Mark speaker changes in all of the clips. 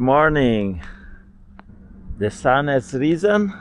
Speaker 1: morning. The sun has risen.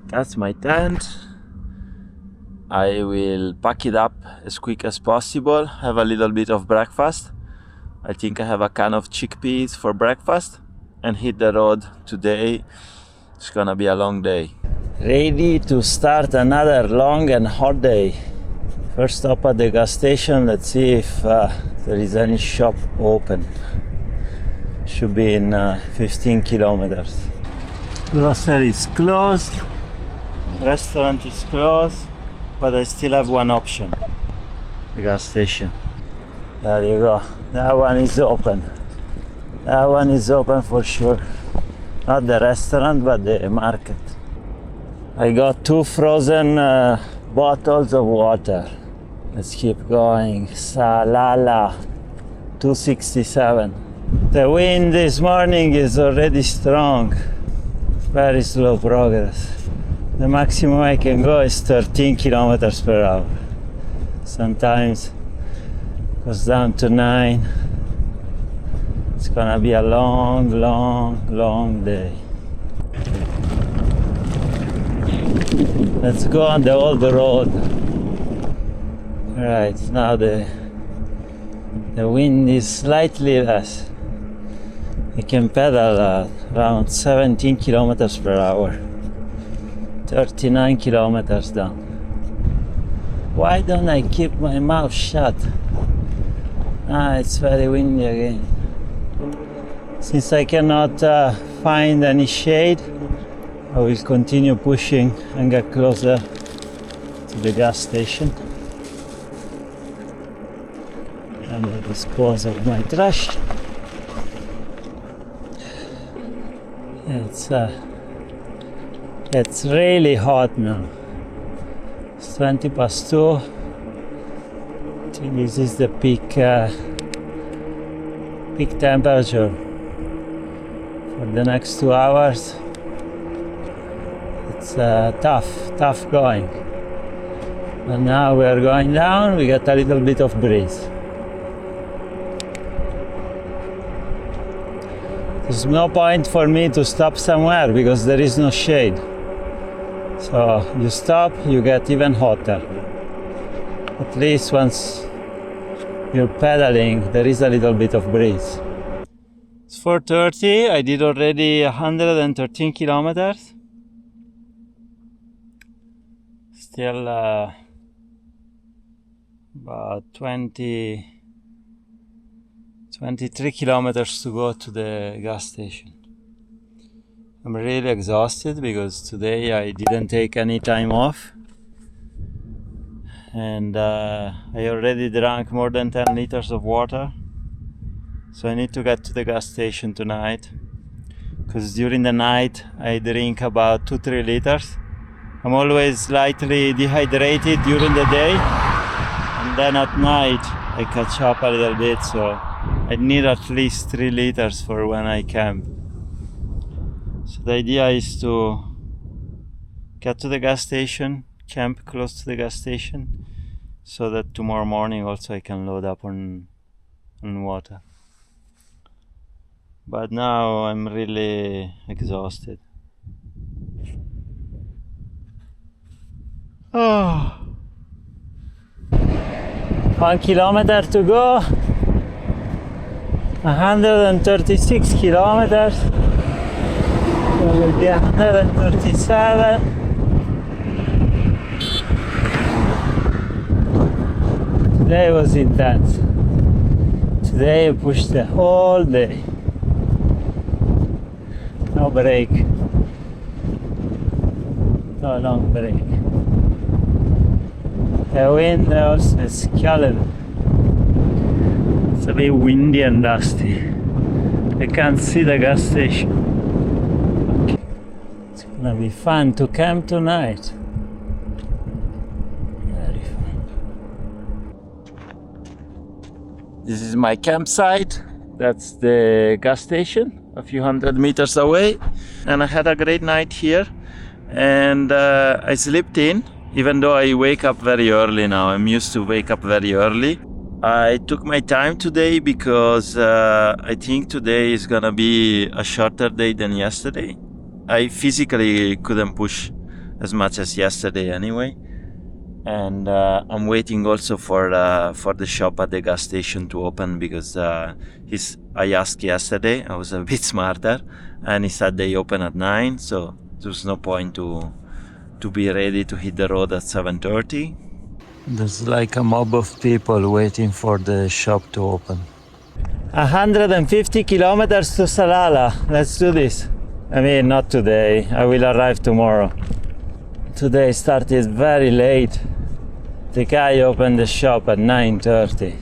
Speaker 1: That's my tent. I will pack it up as quick as possible, have a little bit of breakfast. I think I have a can of chickpeas for breakfast and hit the road today. It's gonna be a long day. Ready to start another long and hot day. First stop at the gas station. Let's see if there is any shop open. Should be in 15 kilometers. Grocery is closed. Restaurant is closed. But I still have one option. The gas station. There you go. That one is open. That one is open for sure. Not the restaurant, but the market. I got 2 frozen bottles of water. Let's keep going. Salala, 267. The wind this morning is already strong. Very slow progress. The maximum I can go is 13 kilometers per hour. Sometimes goes down to 9. It's gonna be a long, long, long day. Let's go on the old road. Right, now the wind is slightly less. You can pedal around 17 kilometers per hour. 39 kilometers down. Why don't I keep my mouth shut? It's very windy again. Since I cannot find any shade, I will continue pushing and get closer to the gas station. And I'll dispose of my trash. It's really hot now. It's 20 past 2. I think this is the peak temperature for the next 2 hours. It's tough going. But now we are going down, we get a little bit of breeze. There's no point for me to stop somewhere because there is no shade. So you stop, you get even hotter. At least once you're pedaling, there is a little bit of breeze. It's 4:30, I did already 113 kilometers. Still about 23 kilometers to go to the gas station. I'm really exhausted because today I didn't take any time off. And I already drank more than 10 liters of water. So I need to get to the gas station tonight. Because during the night I drink about 2-3 liters. I'm always slightly dehydrated during the day. And then at night I catch up a little bit. So I need at least 3 liters for when I camp. So the idea is to get to the gas station, camp close to the gas station, so that tomorrow morning also I can load up on water. But now I'm really exhausted. 1 kilometer to go. 136 kilometers. There will be 137. Today was intense. Today I pushed the whole day. No break. No long break. The wind also is killing. It's a bit windy and dusty. I can't see the gas station. It's gonna be fun to camp tonight. Very fun. This is my campsite. That's the gas station, a few hundred meters away. And I had a great night here. And I slept in, even though I wake up very early now. I'm used to wake up very early. I took my time today because I think today is gonna be a shorter day than yesterday. I physically couldn't push as much as yesterday anyway, and I'm waiting also for the shop at the gas station to open because I asked yesterday. I was a bit smarter, and he said they open at 9, so there's no point to be ready to hit the road at 7:30. There's like a mob of people waiting for the shop to open. 150 kilometers to Salala. Let's do this. I mean, not today. I will arrive tomorrow. Today started very late. The guy opened the shop at 9:30.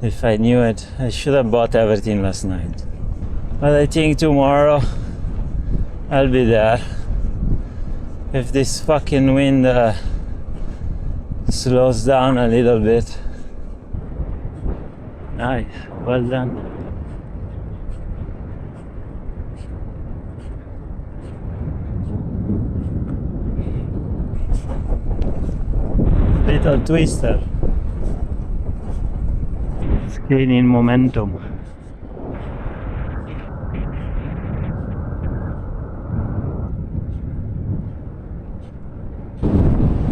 Speaker 1: If I knew it, I should have bought everything last night. But I think tomorrow I'll be there. If this fucking wind slows down a little bit. Nice, well done. Little twister. It's gaining momentum.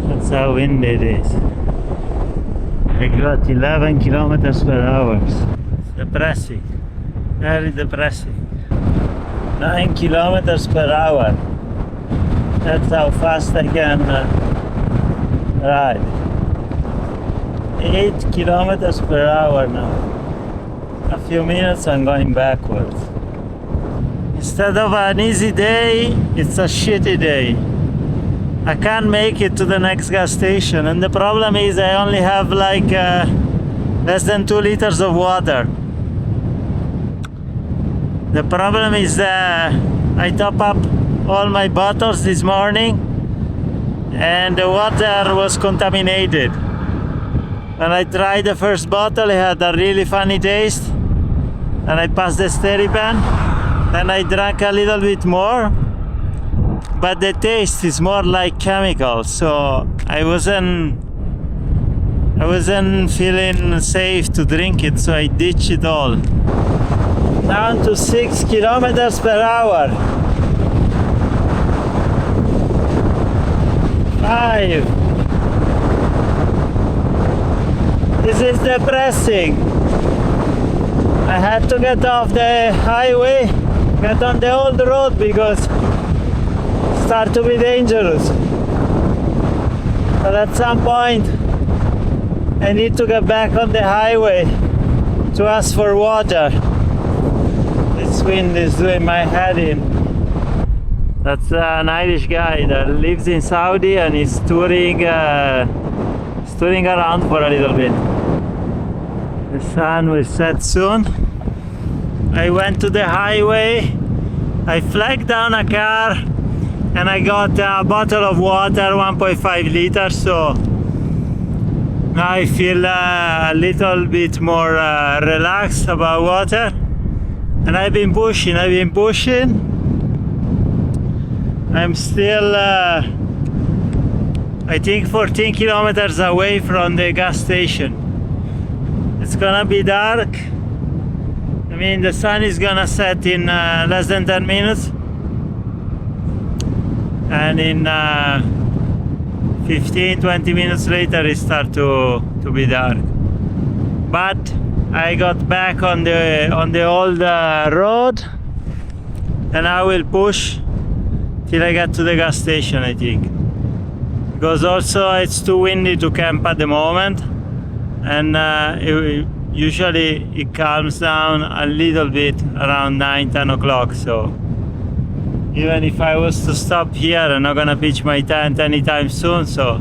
Speaker 1: That's how windy it is. I got 11 kilometers per hour. It's depressing. Very depressing. 9 kilometers per hour. That's how fast I can ride. 8 kilometers per hour now. A few minutes I'm going backwards. Instead of an easy day, it's a shitty day. I can't make it to the next gas station, and the problem is I only have like less than 2 liters of water. The problem is that I top up all my bottles this morning and the water was contaminated. When I tried the first bottle, it had a really funny taste, and I passed the Steripan. Then I drank a little bit more, but the taste is more like chemicals, so I wasn't feeling safe to drink it, so I ditched it all. Down to 6 kilometers per hour. 5. This is depressing. I had to get off the highway, get on the old road because it started to be dangerous. But at some point, I need to get back on the highway to ask for water. This wind is doing my head in. That's an Irish guy that lives in Saudi and is touring around for a little bit. The sun will set soon. I went to the highway, I flagged down a car, and I got a bottle of water, 1.5 liters, so now I feel a little bit more relaxed about water. And I've been pushing. I'm still, I think 14 kilometers away from the gas station. It's gonna be dark. I mean, the sun is gonna set in less than 10 minutes. And in 15-20 minutes later it starts to be dark. But I got back on the old road, and I will push till I get to the gas station, I think, because also it's too windy to camp at the moment, and usually it calms down a little bit around 9-10 o'clock, so even if I was to stop here, I'm not gonna pitch my tent anytime soon, so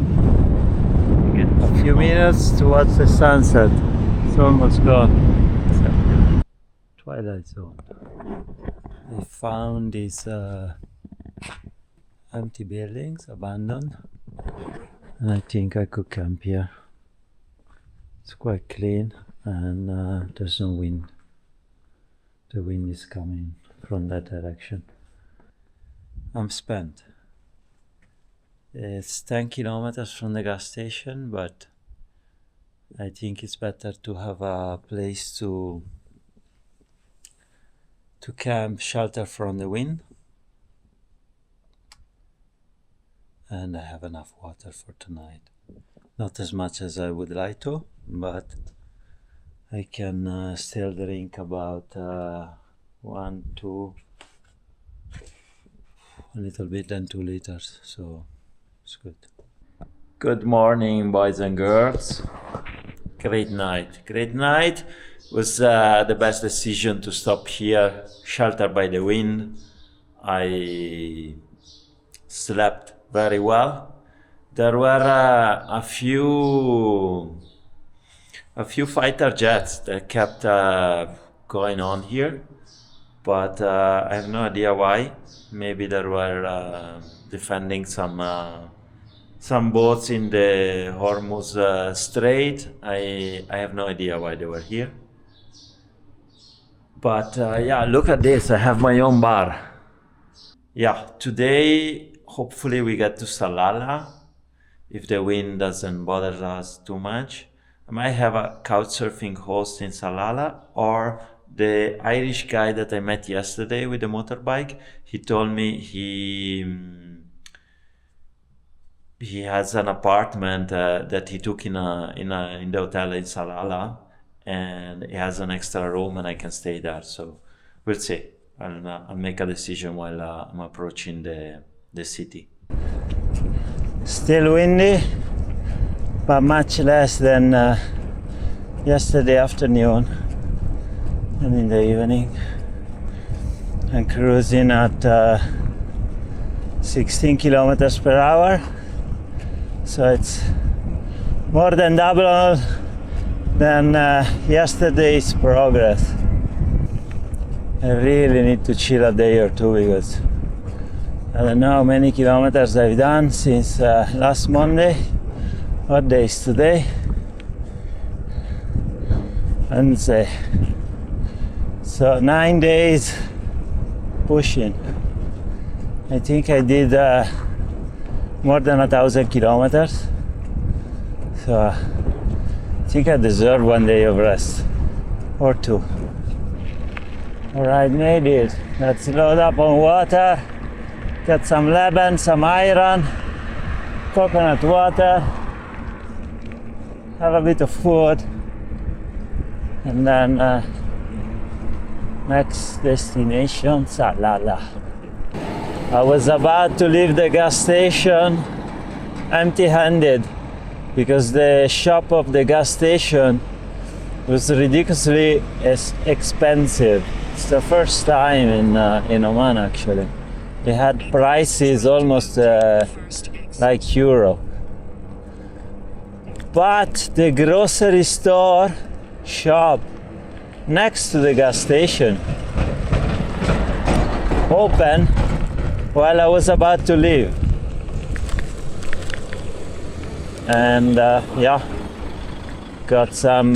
Speaker 1: a few minutes to watch the sunset. It's almost gone. Twilight zone. I found these empty buildings, abandoned, and I think I could camp here. It's quite clean, and there's no wind. The wind is coming from that direction. I'm spent. It's 10 kilometers from the gas station, but I think it's better to have a place to camp, shelter from the wind. And I have enough water for tonight. Not as much as I would like to, but I can still drink about a little bit than 2 liters, so it's good. Good morning, boys and girls. Great night. Great night. Was the best decision to stop here, sheltered by the wind. I slept very well. There were a few fighter jets that kept going on here, but I have no idea why. Maybe there were defending some boats in the Hormuz Strait. I have no idea why they were here. But yeah, look at this. I have my own bar. Yeah, today hopefully we get to Salala if the wind doesn't bother us too much. I might have a couchsurfing host in Salalah, or the Irish guy that I met yesterday with the motorbike. He told me he has an apartment that he took in the hotel in Salalah, and he has an extra room, and I can stay there. So we'll see. I'll make a decision while I'm approaching the city. Still windy, but much less than yesterday afternoon and in the evening. I'm cruising at 16 kilometers per hour, so it's more than double than yesterday's progress. I really need to chill a day or two because I don't know how many kilometers I've done since last Monday. What day is today? Wednesday. So 9 days pushing. I think I did more than 1,000 kilometers. So I think I deserve 1 day of rest or 2. Alright, made it. Let's load up on water, get some lemon, some iron, coconut water, have a bit of food, and then next destination, Salala. I was about to leave the gas station empty-handed because the shop of the gas station was ridiculously expensive. It's the first time in Oman actually. They had prices almost like Europe. But the grocery store shop next to the gas station open while I was about to leave. And yeah, got some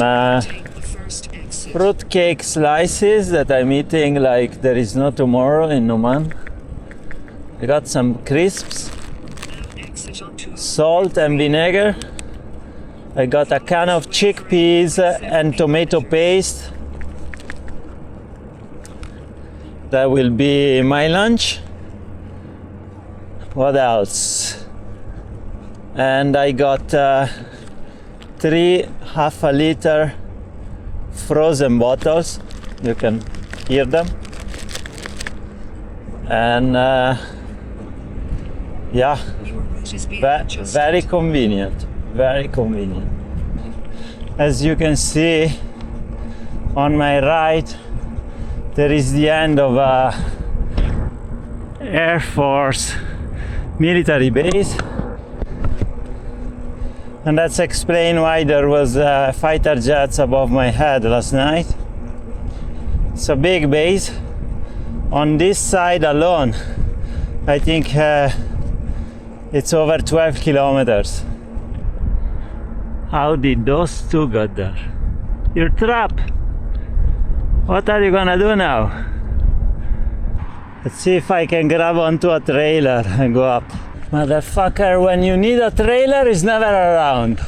Speaker 1: fruitcake slices that I'm eating like there is no tomorrow in Oman. I got some crisps, salt and vinegar. I got a can of chickpeas and tomato paste. That will be my lunch. What else? And I got 3 half-a-liter frozen bottles. You can hear them. And yeah, very convenient. Very convenient. As you can see on my right, there is the end of a Air Force military base, and that's explain why there was fighter jets above my head last night. It's a big base. On this side alone, I think it's over 12 kilometers. How did those two get there? You're trapped. What are you gonna do now? Let's see if I can grab onto a trailer and go up. Motherfucker, when you need a trailer, is never around.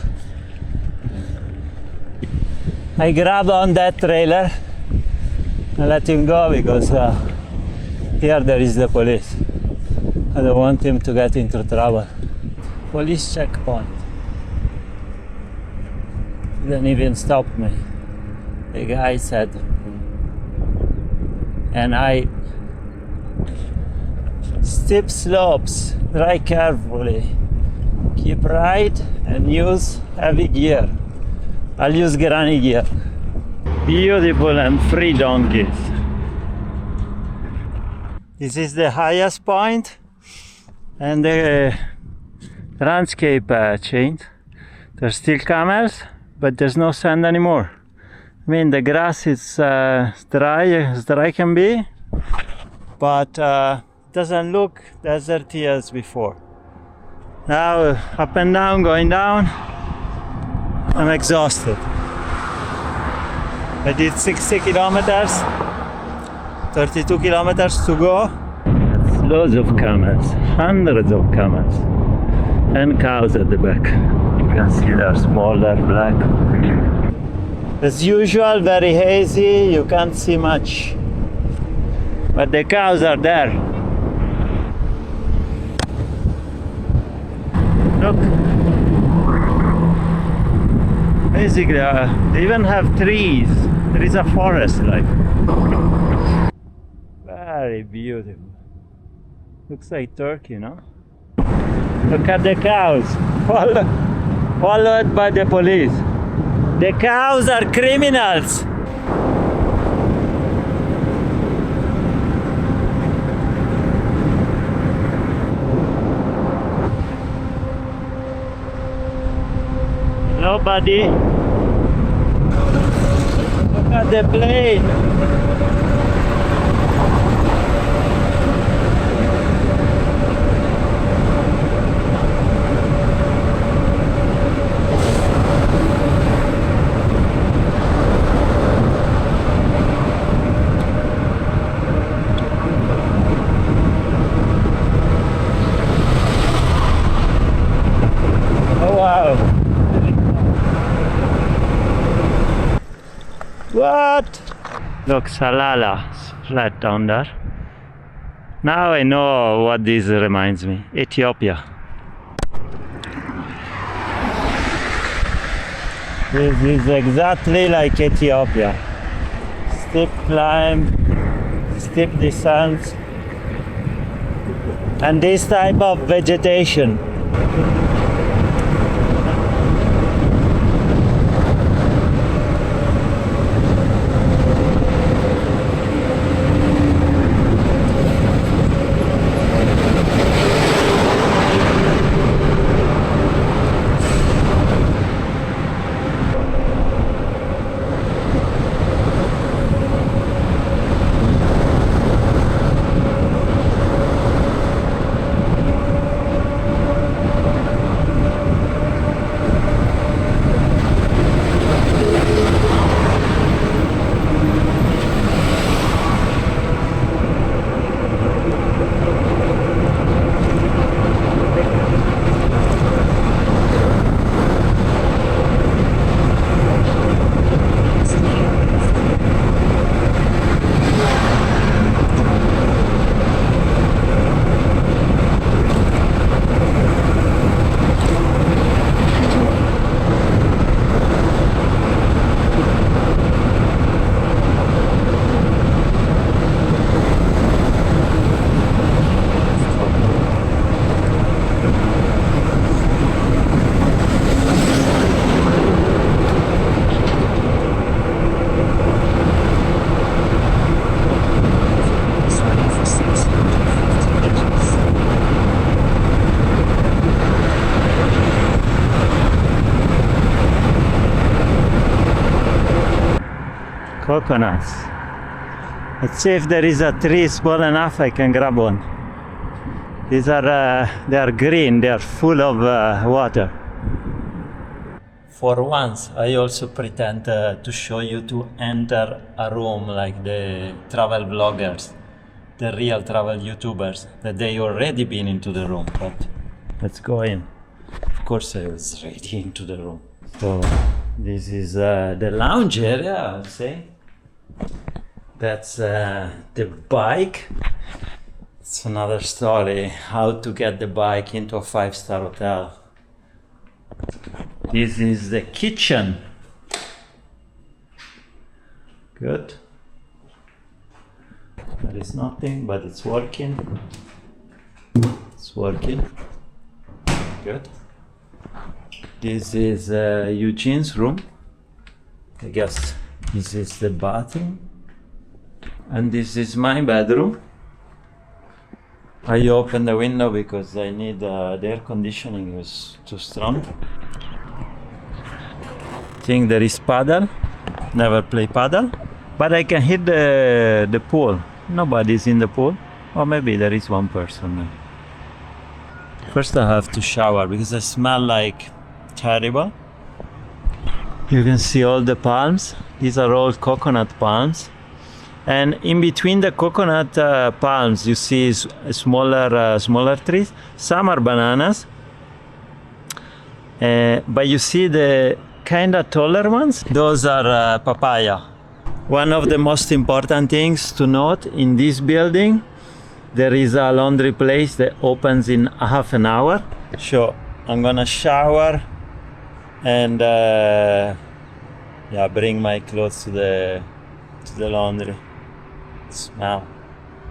Speaker 2: I grab on that trailer and let him go because here there is the police. I don't want him to get into trouble. Police checkpoint. He didn't even stop me. The guy said, and I steep slopes, drive carefully, keep right and use heavy gear. I'll use granny gear. Beautiful and free donkeys. This is the highest point and the landscape changed. There's still camels, but there's no sand anymore. I mean, the grass is dry as dry can be, but doesn't look deserty as before. Now up and down, going down, I'm exhausted. I did 60 kilometers, 32 kilometers to go. That's loads of camels, hundreds of camels, and cows at the back. You can see they're small, they're black. As usual, very hazy, you can't see much. But the cows are there. Look. Basically, they even have trees. There is a forest, like. Very beautiful. Looks like Turkey, no? Look at the cows, followed by the police. The cows are criminals. Nobody. Look at the plane. Oh wow. What? Look, Salala, flat down there. Now I know what this reminds me. Ethiopia. This is exactly like Ethiopia. Steep climb, steep descents, and this type of vegetation. Coconuts. Let's see if there is a tree small enough I can grab one. These are, they are green, they are full of water. For once, I also pretend to show you to enter a room like the travel vloggers, the real travel YouTubers, that they already been into the room, but let's go in. Of course I was already into the room. So This is the lounge area, I would say. That's the bike. It's another story, how to get the bike into a 5-star hotel. This is the kitchen. Good. There is nothing, but it's working. It's working. Good. This is Eugene's room. I guess this is the bathroom. And this is my bedroom. I opened the window because I need the air conditioning is too strong. I think there is paddle. Never play paddle. But I can hit the pool. Nobody's in the pool. Or maybe there is one person there. First I have to shower because I smell like terrible. You can see all the palms. These are all coconut palms. And in between the coconut palms you see smaller trees. Some are bananas. But you see the kind of taller ones? Those are papaya. One of the most important things to note in this building, there is a laundry place that opens in half an hour. So I'm gonna shower and bring my clothes to the laundry. Smell.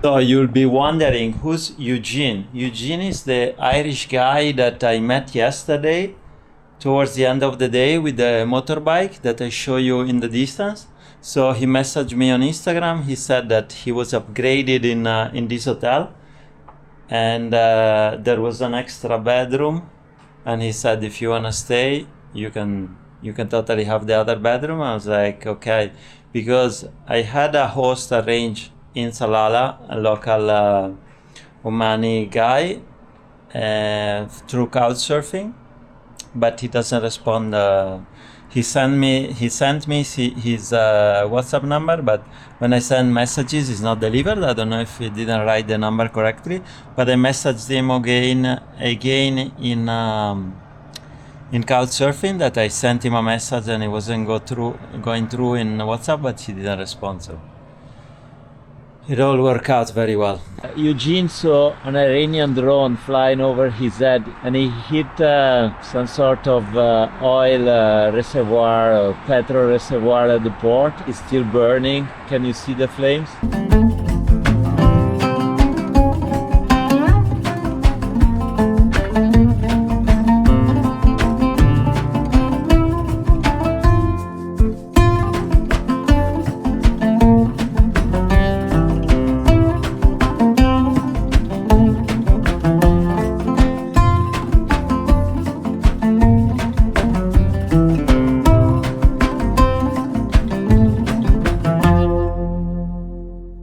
Speaker 2: So you'll be wondering, who's Eugene? Eugene is the Irish guy that I met yesterday towards the end of the day with the motorbike that I show you in the distance. So he messaged me on Instagram. He said that he was upgraded in this hotel, and there was an extra bedroom. And he said, if you wanna stay, you can totally have the other bedroom. I was like, okay, because I had a host arranged in Salala, a local Omani guy, through couchsurfing, but he doesn't respond. He sent me his WhatsApp number, but when I send messages, it's not delivered. I don't know if he didn't write the number correctly, but I messaged him again in couchsurfing that I sent him a message and it wasn't going through in WhatsApp, but he didn't respond. So it all worked out very well. Eugene saw an Iranian drone flying over his head, and he hit some sort of oil reservoir or petrol reservoir at the port. It's still burning. Can you see the flames?